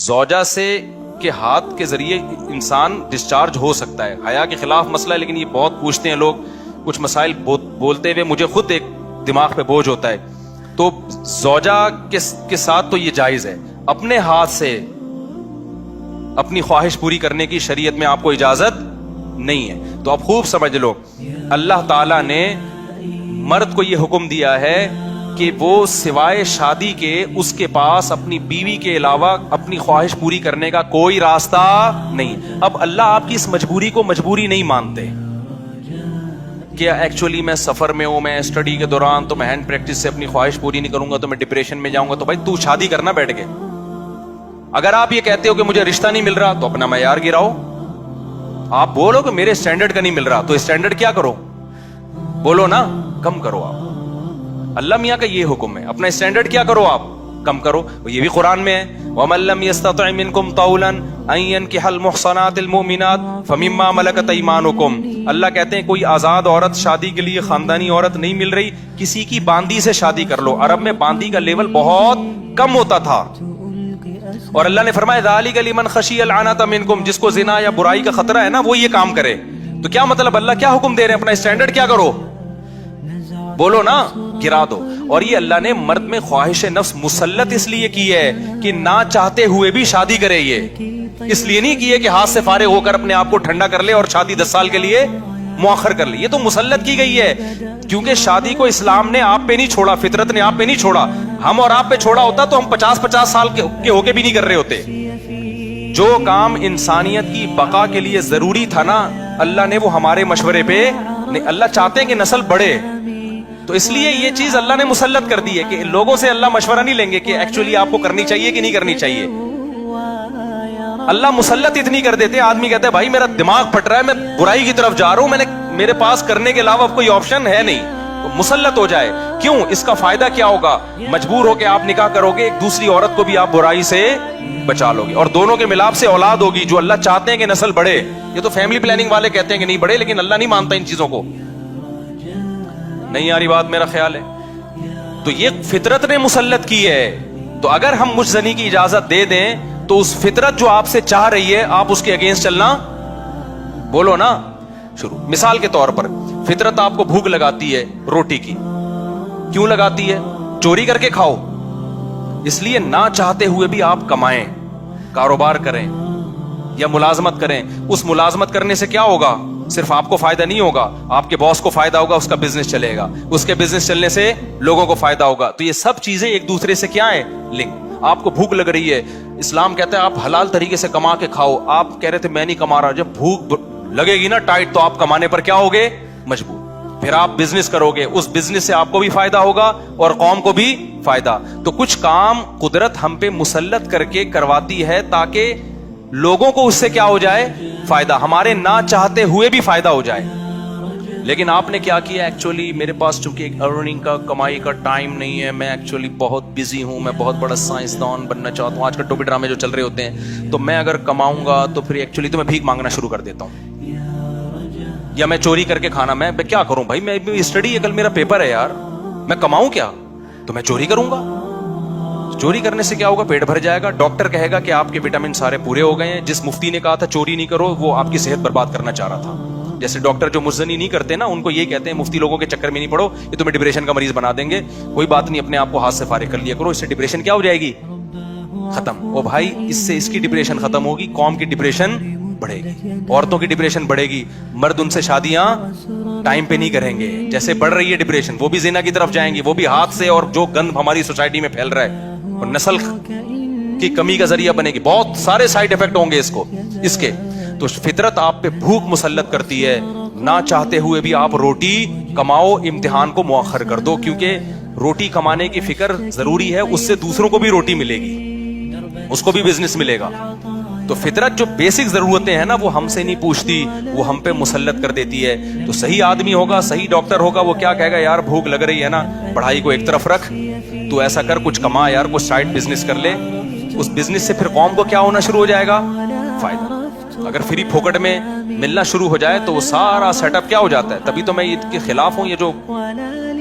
زوجہ سے کے ہاتھ کے ذریعے انسان ڈسچارج ہو سکتا ہے. حیا کے خلاف مسئلہ ہے لیکن یہ بہت پوچھتے ہیں لوگ, کچھ مسائل بولتے ہوئے مجھے خود ایک دماغ پہ بوجھ ہوتا ہے. تو زوجہ کے ساتھ تو یہ جائز ہے. اپنے ہاتھ سے اپنی خواہش پوری کرنے کی شریعت میں آپ کو اجازت نہیں ہے. تو آپ خوب سمجھ لو, اللہ تعالیٰ نے مرد کو یہ حکم دیا ہے کہ وہ سوائے شادی کے اس کے پاس اپنی بیوی کے علاوہ اپنی خواہش پوری کرنے کا کوئی راستہ نہیں. اب اللہ آپ کی اس مجبوری کو مجبوری نہیں مانتے کہ ایکچولی میں سفر میں ہوں, میں اسٹڈی کے دوران تو میں ہینڈ پریکٹس سے اپنی خواہش پوری نہیں کروں گا تو میں ڈپریشن میں جاؤں گا. تو بھائی تو شادی کرنا بیٹھ کے. اگر آپ یہ کہتے ہو کہ مجھے رشتہ نہیں مل رہا تو اپنا معیار گراؤ. آپ بولو کہ میرے اسٹینڈرڈ کا نہیں مل رہا تو اسٹینڈرڈ کیا کرو, بولو نا کم کرو. آپ اللہ میاں کا یہ حکم ہے, اپنا اسٹینڈرڈ کیا کرو, آپ کم کرو. یہ بھی قرآن میں ہے, وَمَن لَّمْ يَسْتَطِعْ مِنكُمْ طَوْلًا أَن يَنكِحَ الْمُحْصَنَاتِ الْمُؤْمِنَاتِ فَمِمَّا مَلَكَتْ أَيْمَانُكُمْ. اللہ کہتے ہیں کوئی آزاد عورت شادی کے لیے خاندانی عورت نہیں مل رہی, کسی کی باندی سے شادی کر لو. عرب میں باندی کا لیول بہت کم ہوتا تھا, اور اللہ نے فرمایا ذالک لمن خشی العنۃ منکم, جس کو زنا یا برائی کا خطرہ ہے نا وہ یہ کام کرے. تو کیا مطلب, اللہ کیا حکم دے رہے ہیں, اپنا اسٹینڈرڈ کیا کرو, بولو نا گرا دو. اور یہ اللہ نے مرد میں خواہش نفس مسلط اس لیے کی ہے کہ نہ چاہتے ہوئے بھی شادی کرے. یہ اس لیے نہیں کی ہے کہ ہاتھ سے فارغ ہو کر اپنے آپ کو ٹھنڈا کر لے اور شادی 10 سال کے لیے مؤخر کر لے. یہ تو مسلط کی گئی ہے, کیونکہ شادی کو اسلام نے آپ پہ نہیں چھوڑا, فطرت نے آپ پہ نہیں چھوڑا. ہم اور آپ پہ چھوڑا ہوتا تو ہم 50 سال کے ہو کے بھی نہیں کر رہے ہوتے. جو کام انسانیت کی بقا کے لیے ضروری تھا نا, اللہ نے وہ ہمارے مشورے پہ نہیں. اللہ چاہتے ہیں کہ نسل بڑھے, تو اس لیے یہ چیز اللہ نے مسلط کر دی ہے کہ لوگوں سے اللہ مشورہ نہیں لیں گے کہ ایکچولی آپ کو کرنی چاہیے کہ نہیں کرنی چاہیے. اللہ مسلط اتنی کر دیتے, آدمی کہتے ہیں بھائی میرا دماغ پھٹ رہا ہے, میں برائی کی طرف جا رہا ہوں, میرے پاس کرنے کے علاوہ کوئی آپشن ہے نہیں, تو مسلط ہو جائے. کیوں, اس کا فائدہ کیا ہوگا, مجبور ہو کے آپ نکاح کرو گے, ایک دوسری عورت کو بھی آپ برائی سے بچا لو گے, اور دونوں کے ملاپ سے اولاد ہوگی جو اللہ چاہتے ہیں کہ نسل بڑھے. یہ تو فیملی پلاننگ والے کہتے ہیں کہ نہیں بڑھے, لیکن اللہ نہیں مانتا ان چیزوں کو. نہیں آ رہی بات, میرا خیال ہے. تو یہ فطرت نے مسلط کی ہے. تو اگر ہم مجھ زنی کی اجازت دے دیں تو اس فطرت جو آپ سے چاہ رہی ہے آپ اس کے اگینسٹ چلنا, بولو نا شروع. مثال کے طور پر فطرت آپ کو بھوک لگاتی ہے روٹی کی, کیوں لگاتی ہے, چوری کر کے کھاؤ. اس لیے نہ چاہتے ہوئے بھی آپ کمائیں, کاروبار کریں یا ملازمت کریں. اس ملازمت کرنے سے کیا ہوگا, صرف آپ کو فائدہ نہیں ہوگا, آپ کے باس کو فائدہ ہوگا, اس کا بزنس چلے گا, اس کے بزنس چلنے سے لوگوں کو فائدہ ہوگا. تو یہ سب چیزیں ایک دوسرے سے کیا ہے, لنک. آپ کو بھوک لگ رہی ہے, اسلام کہتا ہے آپ حلال طریقے سے کما کے کھاؤ. آپ کہہ رہے تھے میں نہیں کما رہا, جب بھوک لگے گی نا ٹائٹ تو آپ کمانے پر کیا ہوگے, مجبور. پھر آپ بزنس کرو گے, اس بزنس سے آپ کو بھی فائدہ ہوگا اور قوم کو بھی فائدہ. تو کچھ کام قدرت ہم پہ مسلط کر کے کرواتی ہے تاکہ لوگوں کو اس سے کیا ہو جائے, فائدہ, ہمارے نہ چاہتے ہوئے بھی فائدہ ہو جائے. لیکن آپ نے کیا کیا, ایکچولی میرے پاس چونکہ ایک ارننگ کا کمائی کا ٹائم نہیں ہے, میں ایکچولی بہت بزی ہوں, میں بہت بڑا سائنسدان بننا چاہتا ہوں. آج کل ٹوپی ڈرامے جو چل رہے ہوتے ہیں, تو میں اگر کماؤں گا تو پھر ایکچولی تو میں بھیک مانگنا شروع کر دیتا ہوں, یا میں چوری کر کے کھانا. میں کیا کروں بھائی, میں اسٹڈی ہے, کل میرا پیپر ہے یار, میں کماؤں کیا, تو میں چوری کروں گا. چوری کرنے سے کیا ہوگا, پیٹ بھر جائے گا. ڈاکٹر کہے گا کہ آپ کے وٹامن سارے پورے ہو گئے ہیں. جس مفتی نے کہا تھا چوری نہیں کرو, وہ آپ کی صحت برباد کرنا چاہ رہا تھا. جیسے ڈاکٹر جو مزنی نہیں کرتے نا, ان کو یہ کہتے ہیں مفتی لوگوں کے چکر میں نہیں پڑو, یہ تمہیں ڈپریشن کا مریض بنا دیں گے. کوئی بات نہیں, اپنے آپ کو ہاتھ سے فارغ کر لیا کرو, اس سے ڈپریشن کیا ہو جائے گی, ختم. او بھائی, اس سے اس کی ڈپریشن ختم ہوگی, قوم کی ڈپریشن بڑھے گی, عورتوں کی ڈپریشن بڑھے گی. مرد ان سے شادیاں ٹائم پہ نہیں کریں گے, جیسے بڑھ رہی ہے ڈپریشن, وہ بھی زنا کی طرف جائیں گی, وہ بھی ہاتھ سے, اور جو گند ہماری سوسائٹی میں پھیل رہا ہے اور نسل کی کمی کا ذریعہ بنے گی. بہت سارے سائیڈ افیکٹ ہوں گے اس کے. تو فطرت آپ پہ بھوک مسلط کرتی ہے, نہ چاہتے ہوئے بھی آپ روٹی کماؤ, امتحان کو مؤخر کر دو, کیونکہ روٹی کمانے کی فکر ضروری ہے, اس سے دوسروں کو بھی روٹی ملے گی, اس کو بھی بزنس ملے گا. تو فطرت جو بیسک ضرورتیں ہیں نا وہ ہم سے نہیں پوچھتی, وہ ہم پہ مسلط کر دیتی ہے. تو صحیح آدمی ہوگا, صحیح ڈاکٹر ہوگا, وہ کیا کہے گا, یار بھوک لگ رہی ہے نا, پڑھائی کو ایک طرف رکھ, تو ایسا کر, کچھ کما یار, کچھ سائڈ بزنس کر لے. اس بزنس سے پھر قوم کو کیا ہونا شروع ہو جائے گا, فائدہ. اگر فری پھوکٹ میں ملنا شروع ہو جائے تو وہ سارا سیٹ اپ کیا ہو جاتا ہے. تبھی تو میں اس کے خلاف ہوں, یہ جو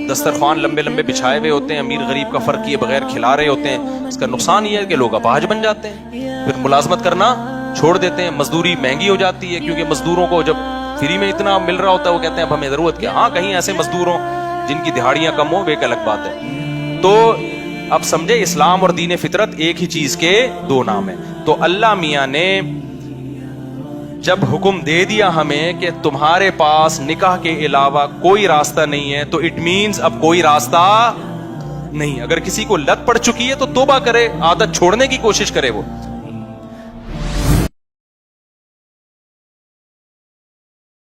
دسترخوان لمبے لمبے بچھائے ہوئے ہوتے ہیں, امیر غریب کا فرق کیے بغیر کھلا رہے ہوتے ہیں. اس کا نقصان یہ ہے کہ لوگ اپاہج بن جاتے ہیں, پھر ملازمت کرنا چھوڑ دیتے ہیں, مزدوری مہنگی ہو جاتی ہے, کیونکہ مزدوروں کو جب فری میں اتنا مل رہا ہوتا ہے وہ کہتے ہیں اب ہمیں ضرورت کیا. ہاں کہیں ایسے مزدور ہوں جن کی دہاڑیاں کم ہوں, وہ ایک الگ بات ہے. تو اب سمجھے اسلام اور دین فطرت ایک ہی چیز کے دو نام ہیں. تو اللہ میاں نے جب حکم دے دیا ہمیں کہ تمہارے پاس نکاح کے علاوہ کوئی راستہ نہیں ہے, تو اٹ مینز اب کوئی راستہ نہیں. اگر کسی کو لت پڑ چکی ہے تو توبہ کرے, عادت چھوڑنے کی کوشش کرے وہ.